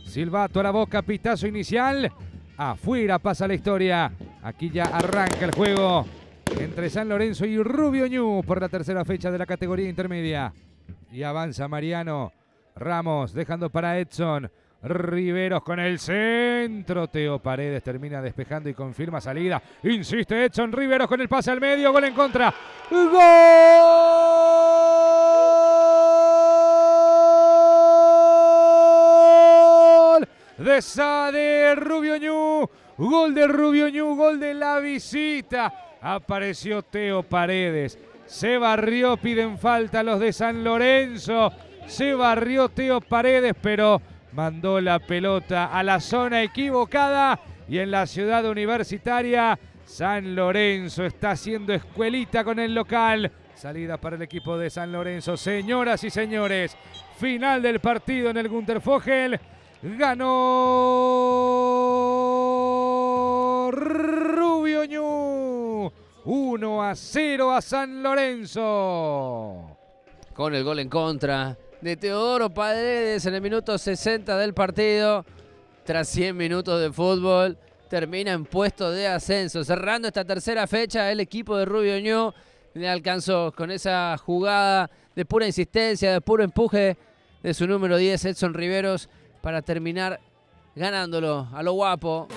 Silbato a la boca, pitazo inicial. Afuera pasa la historia. Aquí ya arranca el juego entre San Lorenzo y Rubio Ñu por la tercera fecha de la categoría intermedia. Y avanza Mariano Ramos, dejando para Edson. Riveros con el centro. Teo Paredes termina despejando y confirma salida. Insiste Edson Riveros con el pase al medio. Gol en contra. ¡Gol! De Rubio Ñu. Gol de Rubio Ñu. Gol de la visita. Apareció Teo Paredes. Se barrió, piden falta los de San Lorenzo. Se barrió Teo Paredes, pero mandó la pelota a la zona equivocada. Y en la ciudad universitaria, San Lorenzo está haciendo escuelita con el local. Salida para el equipo de San Lorenzo. Señoras y señores, final del partido en el Günter Vogel. Ganó Rubio Ñu. 1-0 a San Lorenzo. Con el gol en contra de Teodoro Paredes en el minuto 60 del partido. Tras 100 minutos de fútbol, termina en puesto de ascenso. Cerrando esta tercera fecha, el equipo de Rubio Ñu le alcanzó con esa jugada de pura insistencia, de puro empuje de su número 10, Edson Riveros, para terminar ganándolo a lo guapo.